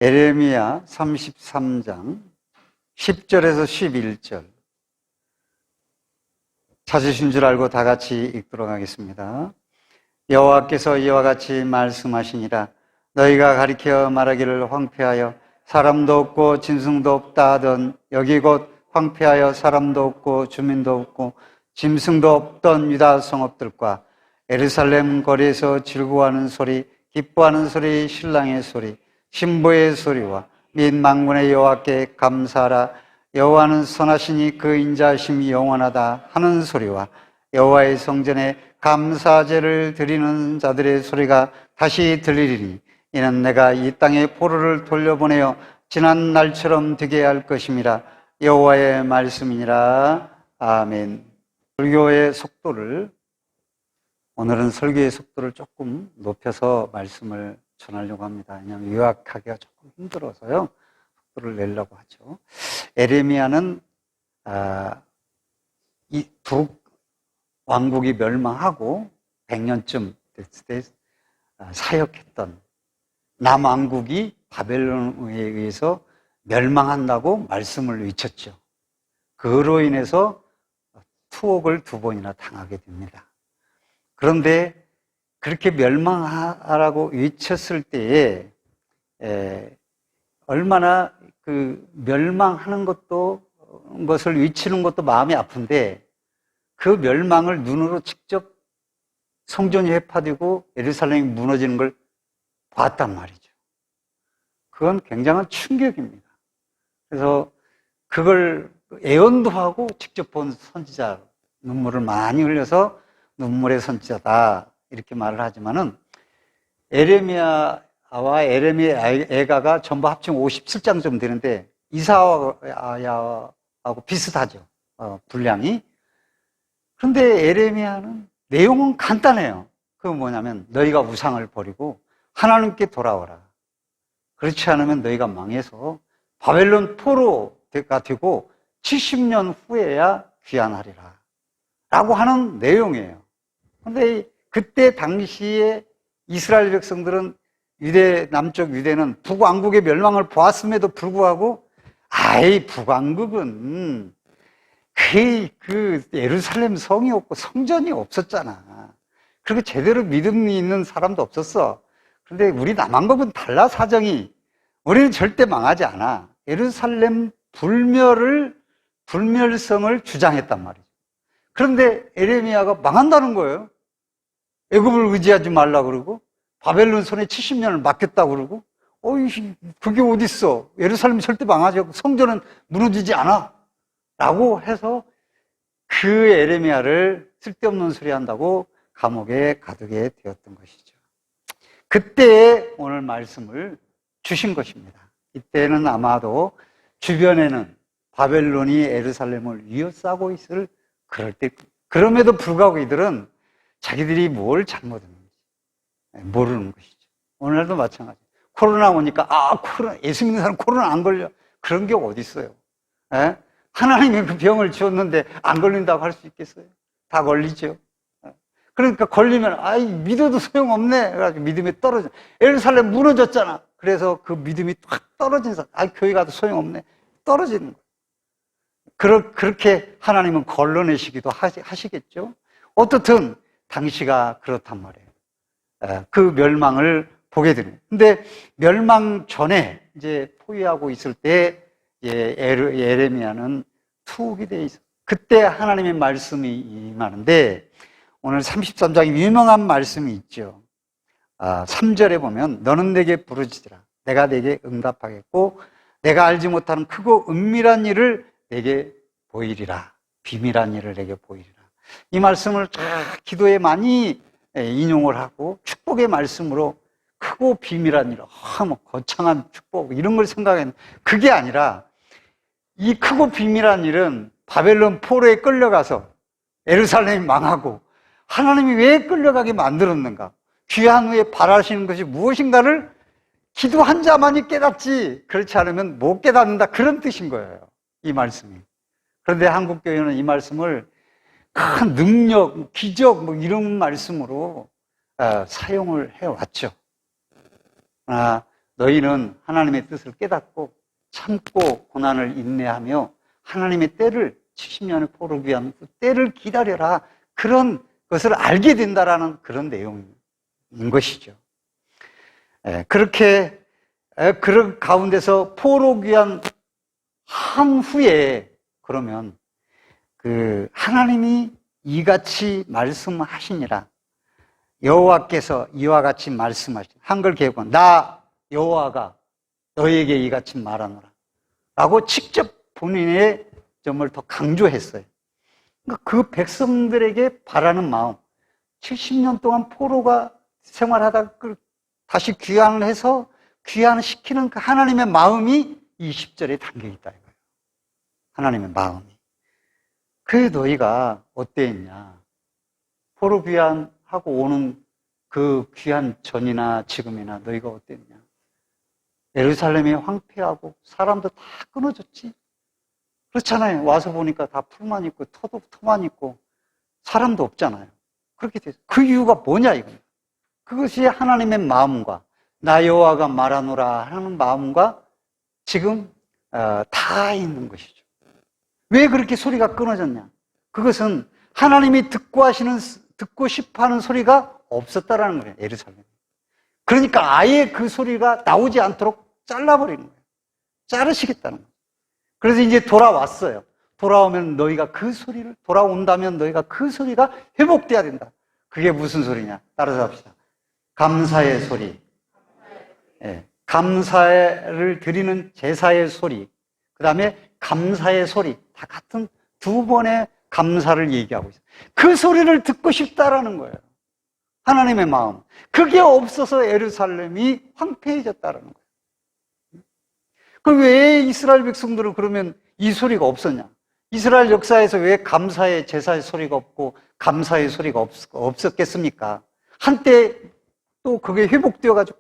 에레미야 33장 10절에서 11절 찾으신 줄 알고 다 같이 읽도록 하겠습니다. 여호와께서 이와 같이 말씀하시니라. 너희가 가리켜 말하기를 황폐하여 사람도 없고 짐승도 없다 하던 여기 곧 황폐하여 사람도 없고 주민도 없고 짐승도 없던 유다 성읍들과 예루살렘 거리에서 즐거워하는 소리, 기뻐하는 소리, 신랑의 소리, 신부의 소리와 및 만군의 여호와께 감사하라. 여호와는 선하시니 그 인자하심이 영원하다 하는 소리와 여호와의 성전에 감사제를 드리는 자들의 소리가 다시 들리리니 이는 내가 이 땅에 포로를 돌려보내어 지난 날처럼 되게 할 것임이라. 여호와의 말씀이니라. 아멘. 설교의 속도를, 오늘은 설교의 속도를 조금 높여서 말씀을 전하려고 합니다. 왜냐하면 요약하기가 조금 힘들어서요, 속도를 내려고 하죠. 에레미야는 이 북왕국이 멸망하고 100년쯤 됐을 때 사역했던 남왕국이 바벨론에 의해서 멸망한다고 말씀을 외쳤죠. 그로 인해서 투옥을 2번이나 당하게 됩니다. 그런데 그렇게 멸망하라고 외쳤을 때에 얼마나 그 멸망하는 것을 외치는 것도 마음이 아픈데 그 멸망을 눈으로 직접 성전이 회파되고 예루살렘이 무너지는 걸 봤단 말이죠. 그건 굉장한 충격입니다. 그래서 그걸 애언도 하고 직접 본 선지자, 눈물을 많이 흘려서 눈물의 선지자다 이렇게 말을 하지만은 에레미야와 에레미야 애가가 전부 합치면 57장 좀 되는데 이사야하고 비슷하죠. 분량이. 그런데 에레미야는 내용은 간단해요. 그건 뭐냐면 너희가 우상을 버리고 하나님께 돌아오라. 그렇지 않으면 너희가 망해서 바벨론 포로가 되고 70년 후에야 귀환하리라 라고 하는 내용이에요. 그런데 그때 당시에 이스라엘 백성들은 남쪽 유대는 북왕국의 멸망을 보았음에도 불구하고 북왕국은 그 예루살렘 성이 없고 성전이 없었잖아. 그리고 제대로 믿음이 있는 사람도 없었어. 그런데 우리 남왕국은 달라, 사정이. 우리는 절대 망하지 않아. 예루살렘 불멸성을 주장했단 말이죠. 그런데 에레미야가 망한다는 거예요. 애굽을 의지하지 말라 그러고 바벨론 손에 70년을 맡겼다 그러고 그게 어딨어. 예루살렘이 절대 망하지 않고 성전은 무너지지 않아 라고 해서 그 에레미야를 쓸데없는 소리 한다고 감옥에 가두게 되었던 것이죠. 그때 오늘 말씀을 주신 것입니다. 이때는 아마도 주변에는 바벨론이 예루살렘을 위협하고 있을 그럴 때, 그럼에도 불구하고 이들은 자기들이 뭘 잘못했는지 모르는 것이죠. 오늘도 마찬가지. 코로나 오니까 예수 믿는 사람 코로나 안 걸려. 그런 게 어디 있어요? 하나님이 그 병을 지었는데 안 걸린다고 할 수 있겠어요? 다 걸리죠. 그러니까 걸리면 믿어도 소용없네. 그래가지고 믿음이 떨어져. 예루살렘 무너졌잖아. 그래서 그 믿음이 확 떨어진 사람, 교회 가도 소용없네. 떨어지는 거예요. 그렇게 하나님은 걸러내시기도 하시겠죠. 어떻든 당시가 그렇단 말이에요. 그 멸망을 보게 되는. 근데 멸망 전에 이제 포위하고 있을 때 에레미야는 투옥이 돼 있어. 그때 하나님의 말씀이 임하는데 오늘 33장에 유명한 말씀이 있죠. 3절에 보면 너는 내게 부르짖으라. 내가 내게 응답하겠고 내가 알지 못하는 크고 은밀한 일을 내게 보이리라. 비밀한 일을 내게 보이리라. 이 말씀을 기도에 많이 인용을 하고 축복의 말씀으로 크고 비밀한 일, 거창한 축복 이런 걸 생각했는데 그게 아니라 이 크고 비밀한 일은 바벨론 포로에 끌려가서 예루살렘이 망하고 하나님이 왜 끌려가게 만들었는가? 귀한 후에 바라시는 것이 무엇인가를 기도한 자만이 깨닫지 그렇지 않으면 못 깨닫는다, 그런 뜻인 거예요, 이 말씀이. 그런데 한국교회는 이 말씀을 큰 능력, 기적 이런 말씀으로 사용을 해왔죠. 너희는 하나님의 뜻을 깨닫고 참고 고난을 인내하며 하나님의 때를 70년의 포로를 위한 그 때를 기다려라. 그런 것을 알게 된다라는 그런 내용인 것이죠. 그렇게 그런 가운데서 포로 귀환 한 후에 그러면 그 하나님이 이같이 말씀하시니라. 여호와께서 이와 같이 말씀하시니 한글 개역은 나 여호와가 너에게 이같이 말하노라 라고 직접 본인의 점을 더 강조했어요. 그러니까 그 백성들에게 바라는 마음, 70년 동안 포로가 생활하다가 다시 귀환을 해서 귀환시키는 그 하나님의 마음이 이 10절에 담겨 있다 이거예요. 하나님의 마음이. 그 너희가 어땠냐? 포로 귀환하고 오는 그 귀환 전이나 지금이나 너희가 어땠냐? 예루살렘이 황폐하고 사람도 다 끊어졌지. 그렇잖아요. 와서 보니까 다 풀만 있고 터만 있고 사람도 없잖아요. 그렇게 돼서 그 이유가 뭐냐 이겁니다. 그것이 하나님의 마음과 나 여호와가 말하노라 하는 마음과 지금 다 있는 것이죠. 왜 그렇게 소리가 끊어졌냐? 그것은 하나님이 듣고 싶어하는 소리가 없었다라는 거예요. 예루살렘. 그러니까 아예 그 소리가 나오지 않도록 잘라버리는 거예요. 자르시겠다는 거예요. 그래서 이제 돌아왔어요. 돌아오면 너희가 그 소리를, 돌아온다면 너희가 그 소리가 회복돼야 된다. 그게 무슨 소리냐? 따라서 합시다. 감사의 소리. 예, 감사를 드리는 제사의 소리. 그 다음에 감사의 소리. 다 같은 두 번의 감사를 얘기하고 있어요. 그 소리를 듣고 싶다라는 거예요. 하나님의 마음. 그게 없어서 예루살렘이 황폐해졌다라는 거예요. 그럼 왜 이스라엘 백성들은 그러면 이 소리가 없었냐? 이스라엘 역사에서 왜 감사의 제사의 소리가 없고 감사의 소리가 없었겠습니까? 한때 또 그게 회복되어가지고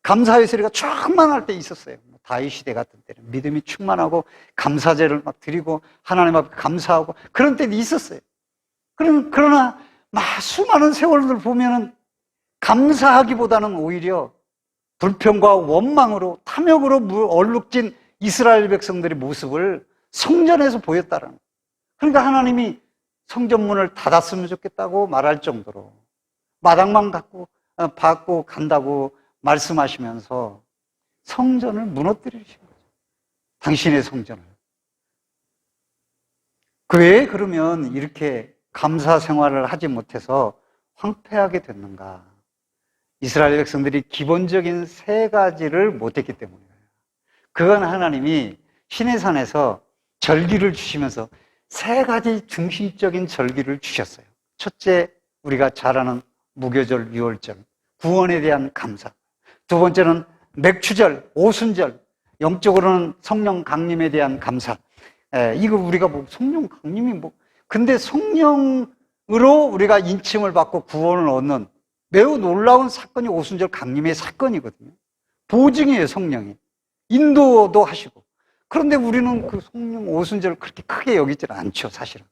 감사의 소리가 충만할 때 있었어요. 다윗 시대 같은 때는 믿음이 충만하고 감사제를 막 드리고 하나님 앞에 감사하고 그런 때도 있었어요. 그러나 수많은 세월들 보면은 감사하기보다는 오히려 불평과 원망으로 탐욕으로 얼룩진 이스라엘 백성들의 모습을 성전에서 보였다라는 거예요. 그러니까 하나님이 성전문을 닫았으면 좋겠다고 말할 정도로 마당만 받고 간다고 말씀하시면서 성전을 무너뜨리신 거죠. 당신의 성전을. 왜 그러면 이렇게 감사 생활을 하지 못해서 황폐하게 됐는가? 이스라엘 백성들이 기본적인 세 가지를 못했기 때문이에요. 그건 하나님이 시내산에서 절기를 주시면서 세 가지 중심적인 절기를 주셨어요. 첫째, 우리가 잘 아는 무교절, 유월절, 구원에 대한 감사. 두 번째는 맥추절, 오순절, 영적으로는 성령 강림에 대한 감사. 이거 우리가 성령 강림이 근데 성령으로 우리가 인침을 받고 구원을 얻는 매우 놀라운 사건이 오순절 강림의 사건이거든요. 보증이에요, 성령이. 인도도 하시고. 그런데 우리는 그 성령 오순절을 그렇게 크게 여기지는 않죠, 사실은.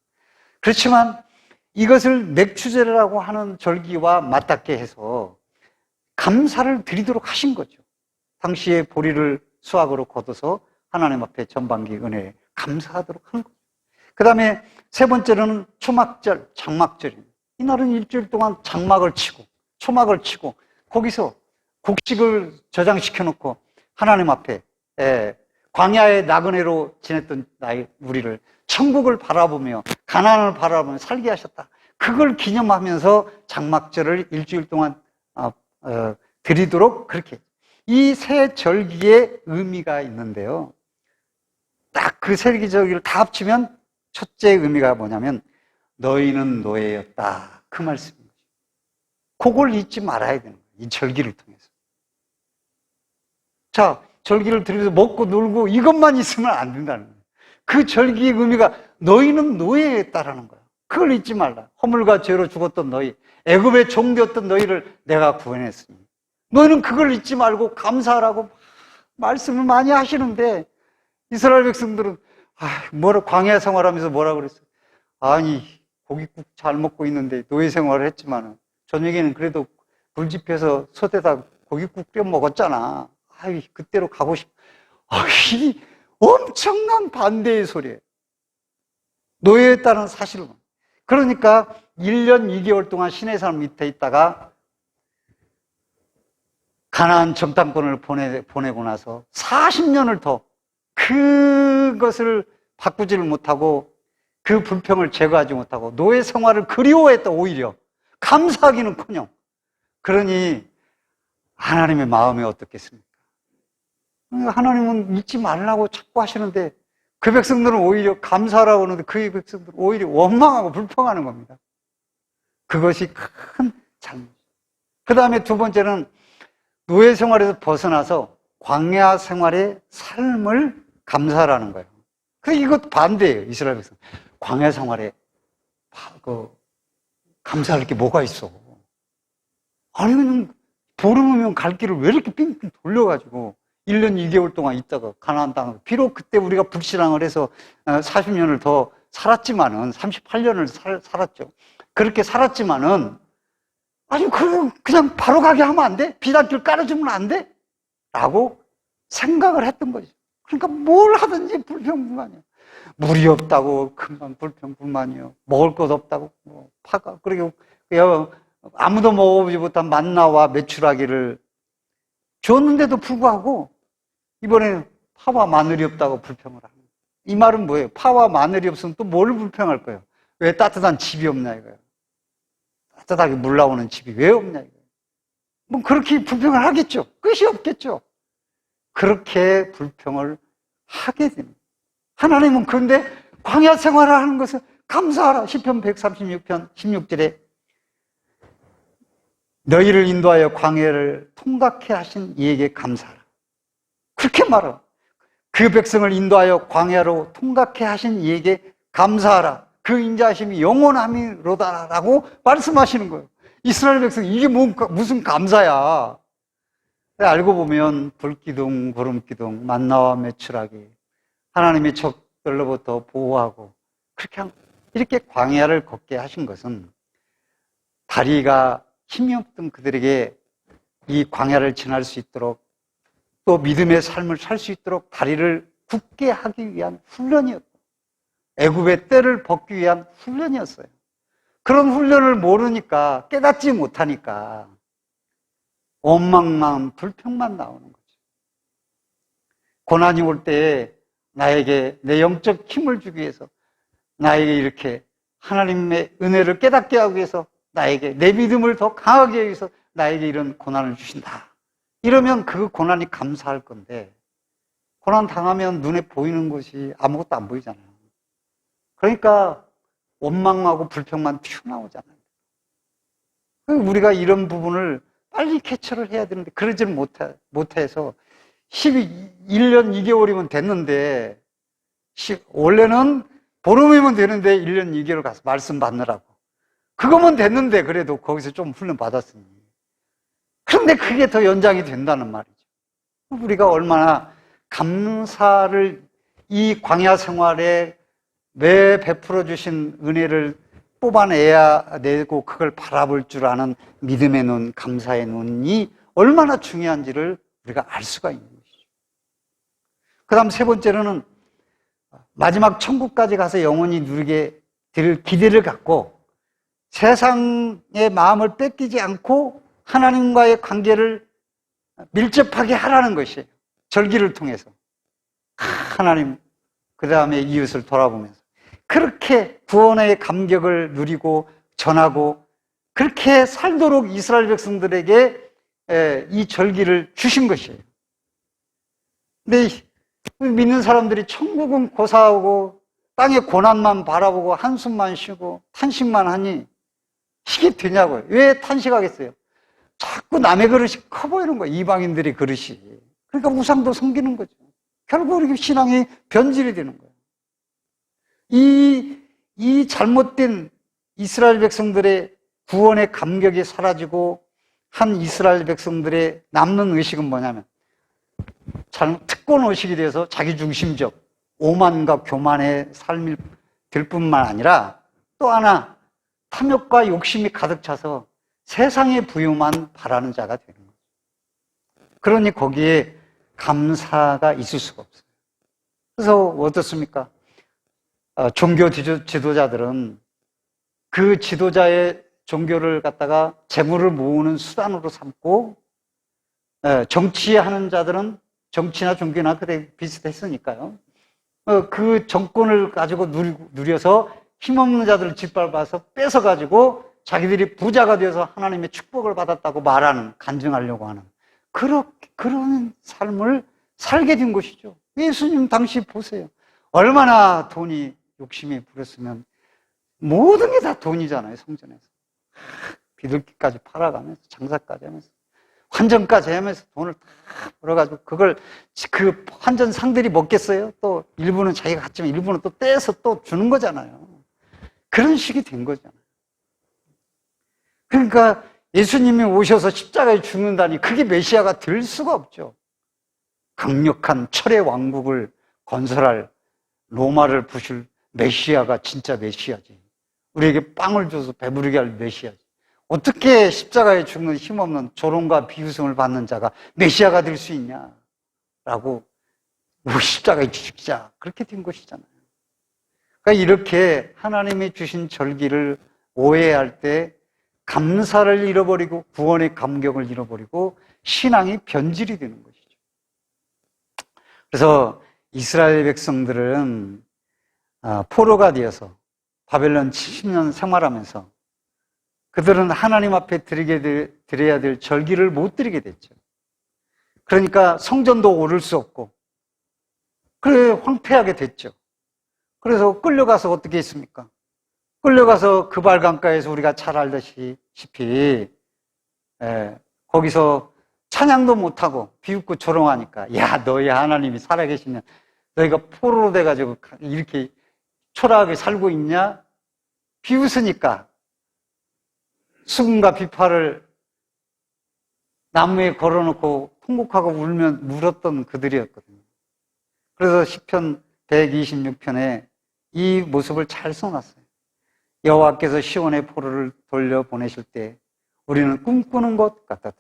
그렇지만 이것을 맥추절이라고 하는 절기와 맞닿게 해서 감사를 드리도록 하신 거죠. 당시에 보리를 수확으로 거둬서 하나님 앞에 전반기 은혜에 감사하도록 하는 거죠. 그 다음에 세 번째로는 초막절, 장막절입니다. 이날은 일주일 동안 장막을 치고 초막을 치고 거기서 곡식을 저장시켜 놓고 하나님 앞에 광야의 나그네로 지냈던 우리를 천국을 바라보며 가나안을 바라보며 살게 하셨다. 그걸 기념하면서 장막절을 일주일 동안 드리도록 그렇게 이 세 절기의 의미가 있는데요. 딱 그 세 절기를 다 합치면 첫째 의미가 뭐냐면 너희는 노예였다. 그 말씀입니다. 그걸 잊지 말아야 되는 거예요. 이 절기를 통해서. 자, 절기를 드리면서 먹고 놀고 이것만 있으면 안 된다는 거예요. 그 절기의 의미가 너희는 노예였다라는 거예요. 그걸 잊지 말라. 허물과 죄로 죽었던 너희, 애굽의 종되었던 너희를 내가 구원했으니 너희는 그걸 잊지 말고 감사하라고 말씀을 많이 하시는데 이스라엘 백성들은 광야 생활하면서 뭐라 그랬어요? 아니 고깃국 잘 먹고 있는데 노예 생활을 했지만 저녁에는 그래도 불 지펴서 솥에다 고깃국 끓여 먹었잖아. 아이, 그때로 가고 싶어. 이 엄청난 반대의 소리예요. 노예였다는 사실은. 그러니까 1년 2개월 동안 시내산 밑에 있다가 가나안 정탐권을 보내고 나서 40년을 더 그것을 바꾸지를 못하고 그 불평을 제거하지 못하고 노예 생활을 그리워했다. 오히려 감사하기는커녕. 그러니 하나님의 마음이 어떻겠습니까? 하나님은 잊지 말라고 자꾸 하시는데 그 백성들은 오히려 감사하라고 하는데 그 백성들은 오히려 원망하고 불평하는 겁니다. 그것이 큰 잘못. 그 다음에 두 번째는 노예 생활에서 벗어나서 광야 생활의 삶을 감사하라는 거예요. 그래서 이것 반대예요. 이스라엘 백성. 광야 생활에 감사할 게 뭐가 있어. 아니 그냥 보름이면 갈 길을 왜 이렇게 빙빙 돌려가지고 1년 2개월 동안 있다가 가나안 땅을, 비록 그때 우리가 불신앙을 해서 40년을 더 살았지만은 38년을 살았죠. 그렇게 살았지만은 아니 그냥 바로 가게 하면 안 돼? 비단길 깔아주면 안 돼? 라고 생각을 했던 거죠. 그러니까 뭘 하든지 불평불만이에요. 물이 없다고 금방 불평불만이요. 먹을 것 없다고 파가. 그리고 아무도 먹어보지 못한 만나와 메추라기를 줬는데도 불구하고 이번에 파와 마늘이 없다고 불평을 하는 거예요. 이 말은 뭐예요? 파와 마늘이 없으면 또 뭘 불평할 거예요? 왜 따뜻한 집이 없냐 이거예요. 따뜻하게 물 나오는 집이 왜 없냐 이거예요. 뭐 그렇게 불평을 하겠죠. 끝이 없겠죠. 그렇게 불평을 하게 됩니다. 하나님은 그런데 광야 생활을 하는 것을 감사하라. 시편 136편 16절에 너희를 인도하여 광야를 통각해 하신 이에게 감사하라. 그렇게 말하라. 그 백성을 인도하여 광야로 통각해 하신 이에게 감사하라. 그 인자하심이 영원함이로다라고 말씀하시는 거예요. 이스라엘 백성 이게 무슨 감사야. 알고 보면 불기둥, 구름기둥, 만나와 메추라기, 하나님의 적들로부터 보호하고 그렇게 이렇게 광야를 걷게 하신 것은 다리가 힘이 없던 그들에게 이 광야를 지날 수 있도록 또 믿음의 삶을 살 수 있도록 다리를 굳게 하기 위한 훈련이었다. 애굽의 때를 벗기 위한 훈련이었어요. 그런 훈련을 모르니까 깨닫지 못하니까 원망만 불평만 나오는 거죠. 고난이 올 때에 나에게 내 영적 힘을 주기 위해서 나에게 이렇게 하나님의 은혜를 깨닫게 하기 위해서 나에게 내 믿음을 더 강하게 하기 위해서 나에게 이런 고난을 주신다. 이러면 그 고난이 감사할 건데 고난 당하면 눈에 보이는 것이 아무것도 안 보이잖아요. 그러니까 원망하고 불평만 튀어나오잖아요. 우리가 이런 부분을 빨리 캐치를 해야 되는데 그러지를 못해서 1년 2개월이면 됐는데 원래는 보름이면 되는데 1년 2개월 가서 말씀 받느라고 그거면 됐는데 그래도 거기서 좀 훈련 받았으니 그런데 그게 더 연장이 된다는 말이죠. 우리가 얼마나 감사를 이 광야 생활에 매 베풀어 주신 은혜를 뽑아내야 되고 그걸 바라볼 줄 아는 믿음의 눈, 감사의 눈이 얼마나 중요한지를 우리가 알 수가 있는 것이죠. 그 다음 세 번째로는 마지막 천국까지 가서 영원히 누리게 될 기대를 갖고 세상의 마음을 뺏기지 않고 하나님과의 관계를 밀접하게 하라는 것이에요. 절기를 통해서. 하나님, 그 다음에 이웃을 돌아보면서. 그렇게 구원의 감격을 누리고 전하고 그렇게 살도록 이스라엘 백성들에게 이 절기를 주신 것이에요. 근데 믿는 사람들이 천국은 고사하고 땅의 고난만 바라보고 한숨만 쉬고 탄식만 하니 이게 되냐고요. 왜 탄식하겠어요? 자꾸 남의 그릇이 커 보이는 거예요. 이방인들의 그릇이. 그러니까 우상도 섬기는 거죠. 결국 이렇게 신앙이 변질이 되는 거예요. 이 잘못된 이스라엘 백성들의 구원의 감격이 사라지고 한 이스라엘 백성들의 남는 의식은 뭐냐면 특권 의식이 돼서 자기중심적 오만과 교만의 삶이 될 뿐만 아니라 또 하나 탐욕과 욕심이 가득 차서 세상의 부유만 바라는 자가 되는 거죠. 그러니 거기에 감사가 있을 수가 없어요. 그래서 어떻습니까? 종교 지도자들은 그 지도자의 종교를 갖다가 재물을 모으는 수단으로 삼고, 정치하는 자들은 정치나 종교나 그래 비슷했으니까요. 그 정권을 가지고 누려서 힘없는 자들을 짓밟아서 뺏어가지고 자기들이 부자가 되어서 하나님의 축복을 받았다고 말하는, 간증하려고 하는 그런 삶을 살게 된 것이죠. 예수님 당시 보세요. 얼마나 돈이 욕심이 부렸으면 모든 게 다 돈이잖아요. 성전에서 비둘기까지 팔아가면서 장사까지 하면서 환전까지 하면서 돈을 다 벌어가지고 그걸 그 환전 상들이 먹겠어요? 또 일부는 자기가 갖지만 일부는 또 떼서 또 주는 거잖아요. 그런 식이 된 거잖아요. 그러니까 예수님이 오셔서 십자가에 죽는다니 그게 메시아가 될 수가 없죠. 강력한 철의 왕국을 건설할, 로마를 부실 메시아가 진짜 메시아지. 우리에게 빵을 줘서 배부르게 할 메시아지. 어떻게 십자가에 죽는 힘없는 조롱과 비웃음을 받는 자가 메시아가 될 수 있냐라고 십자가에 죽자, 그렇게 된 것이잖아요. 그러니까 이렇게 하나님이 주신 절기를 오해할 때 감사를 잃어버리고 구원의 감격을 잃어버리고 신앙이 변질이 되는 것이죠. 그래서 이스라엘 백성들은 포로가 되어서 바벨론 70년 생활하면서 그들은 하나님 앞에 드려야 될 절기를 못 드리게 됐죠. 그러니까 성전도 오를 수 없고 그래 황폐하게 됐죠. 그래서 끌려가서 어떻게 했습니까? 끌려가서 그발 강가에서 우리가 잘 알다시피 거기서 찬양도 못하고 비웃고 조롱하니까 야 너희 하나님이 살아계시면 너희가 포로로 돼가지고 이렇게 초라하게 살고 있냐? 비웃으니까 수금과 비파를 나무에 걸어놓고 통곡하고 울었던 그들이었거든요. 그래서 시편 126편에 이 모습을 잘 써놨어요. 여호와께서 시온의 포로를 돌려보내실 때 우리는 꿈꾸는 것 같았다.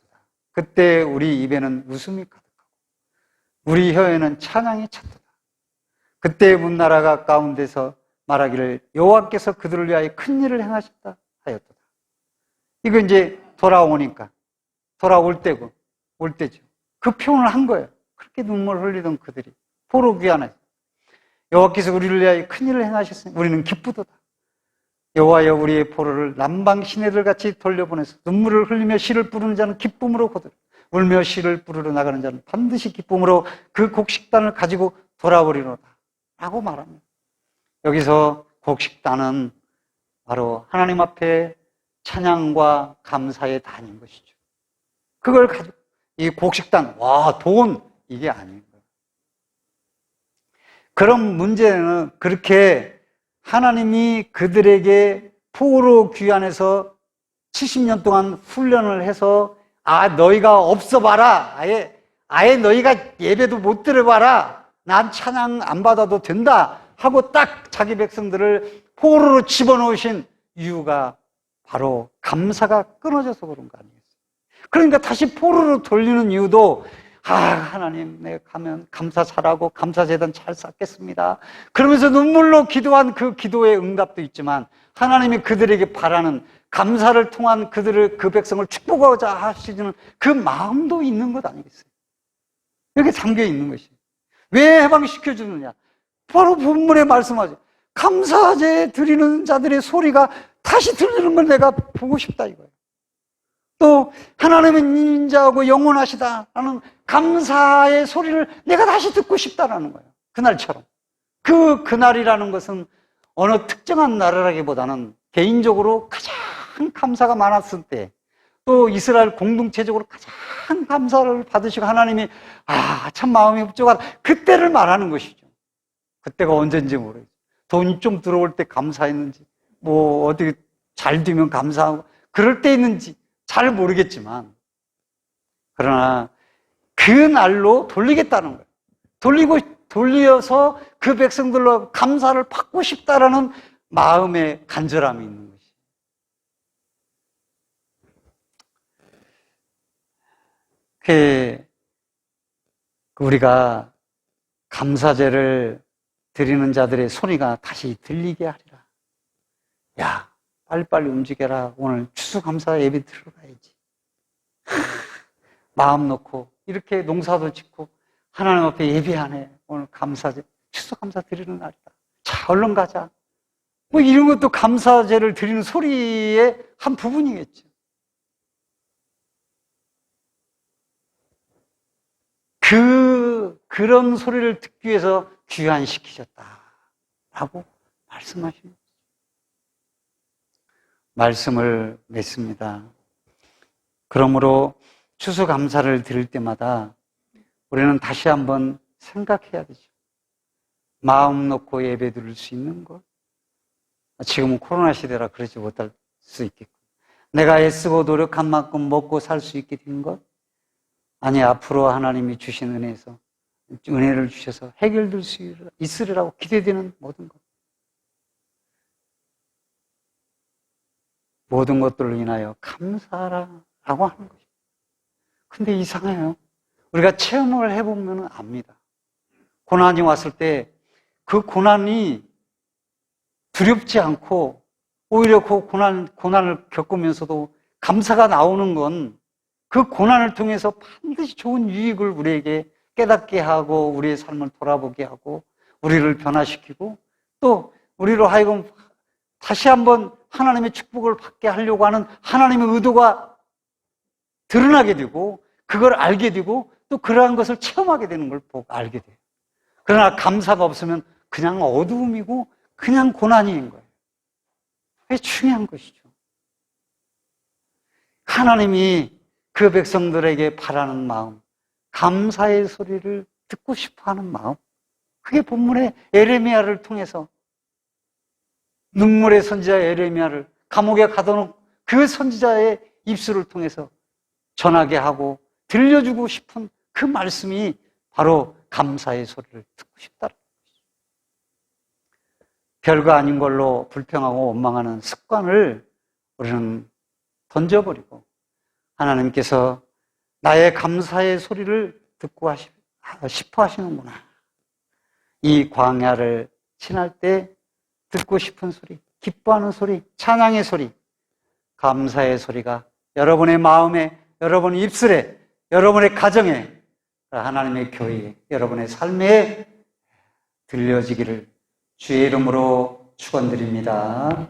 그때 우리 입에는 웃음이 가득하고 우리 혀에는 찬양이 찼다. 그때 문나라가 가운데서 말하기를 여호와께서 그들을 위하여 큰 일을 행하셨다 하였다. 이거 이제 돌아오니까 돌아올 때고 올 때죠. 그 표현을 한 거예요. 그렇게 눈물 흘리던 그들이 포로 귀환에서 여호와께서 우리를 위하여 큰 일을 행하셨으니 우리는 기쁘도다. 여호와여 우리의 포로를 남방 시내들 같이 돌려보내서 눈물을 흘리며 시를 부르는 자는 기쁨으로 거두라. 울며 시를 부르러 나가는 자는 반드시 기쁨으로 그 곡식단을 가지고 돌아오리로다 라고 말합니다. 여기서 곡식단은 바로 하나님 앞에 찬양과 감사의 단인 것이죠. 그걸 가지고 이 곡식단, 와, 돈, 이게 아닌 거예요. 그런 문제는 그렇게 하나님이 그들에게 포로 귀환해서 70년 동안 훈련을 해서 너희가 없어봐라. 아예 너희가 예배도 못 들어봐라. 난 찬양 안 받아도 된다. 하고 딱 자기 백성들을 포로로 집어넣으신 이유가 바로 감사가 끊어져서 그런 거 아니겠어요? 그러니까 다시 포로로 돌리는 이유도 하나님 내가 가면 감사 잘하고 감사제단 잘 쌓겠습니다. 그러면서 눈물로 기도한 그 기도의 응답도 있지만 하나님이 그들에게 바라는 감사를 통한 그 백성을 축복하고자 하시는 그 마음도 있는 것 아니겠어요? 여기 담겨 있는 것이. 왜 해방시켜주느냐? 바로 본문에 말씀하죠. 감사제 드리는 자들의 소리가 다시 들리는 걸 내가 보고 싶다 이거예요. 또 하나님은 인자하고 영원하시다 라는 감사의 소리를 내가 다시 듣고 싶다라는 거예요. 그날처럼. 그날이라는 것은 어느 특정한 나라라기보다는 개인적으로 가장 감사가 많았을 때, 또 이스라엘 공동체적으로 가장 감사를 받으시고 하나님이 참 마음이 흡족하다 그때를 말하는 것이죠. 그때가 언제인지 모르겠어요. 돈이 좀 들어올 때 감사했는지 뭐 어떻게 잘 되면 감사하고 그럴 때 있는지 잘 모르겠지만, 그러나 그 날로 돌리겠다는 거예요. 돌려서 그 백성들로 감사를 받고 싶다라는 마음의 간절함이 있는 것이. 우리가 감사제를 드리는 자들의 소리가 다시 들리게 하리라. 야, 빨리빨리 움직여라. 오늘 추수감사 예배 들어가야지. 마음 놓고 이렇게 농사도 짓고 하나님 앞에 예배하네. 오늘 감사제, 추수감사 드리는 날이다. 자, 얼른 가자. 뭐 이런 것도 감사제를 드리는 소리의 한 부분이겠죠. 그런 소리를 듣기 위해서 귀환시키셨다라고 말씀하십니다. 말씀을 맺습니다. 그러므로 추수감사를 드릴 때마다 우리는 다시 한번 생각해야 되죠. 마음 놓고 예배 드릴 수 있는 것. 지금은 코로나 시대라 그러지 못할 수 있겠고. 내가 애쓰고 노력한 만큼 먹고 살 수 있게 된 것. 아니, 앞으로 하나님이 주신 은혜에서 은혜를 주셔서 해결될 수 있으리라고 기대되는 모든 것. 모든 것들로 인하여 감사하라고 하는 것입니다. 근데 이상해요. 우리가 체험을 해보면 압니다. 고난이 왔을 때 그 고난이 두렵지 않고 오히려 그 고난을 겪으면서도 감사가 나오는 건 그 고난을 통해서 반드시 좋은 유익을 우리에게 깨닫게 하고 우리의 삶을 돌아보게 하고 우리를 변화시키고 또 우리로 하여금 다시 한번 하나님의 축복을 받게 하려고 하는 하나님의 의도가 드러나게 되고 그걸 알게 되고 또 그러한 것을 체험하게 되는 걸 보고 알게 돼요. 그러나 감사가 없으면 그냥 어두움이고 그냥 고난인 거예요. 그게 중요한 것이죠. 하나님이 그 백성들에게 바라는 마음, 감사의 소리를 듣고 싶어하는 마음, 그게 본문의 에레미야를 통해서 눈물의 선지자 에레미야를 감옥에 가둬놓은 그 선지자의 입술을 통해서 전하게 하고 들려주고 싶은 그 말씀이 바로 감사의 소리를 듣고 싶다는 것이죠. 별거 아닌 걸로 불평하고 원망하는 습관을 우리는 던져버리고 하나님께서 나의 감사의 소리를 듣고 싶어 하시는구나. 이 광야를 지날 때 듣고 싶은 소리, 기뻐하는 소리, 찬양의 소리, 감사의 소리가 여러분의 마음에, 여러분의 입술에, 여러분의 가정에, 하나님의 교회에, 여러분의 삶에 들려지기를 주의 이름으로 축원드립니다.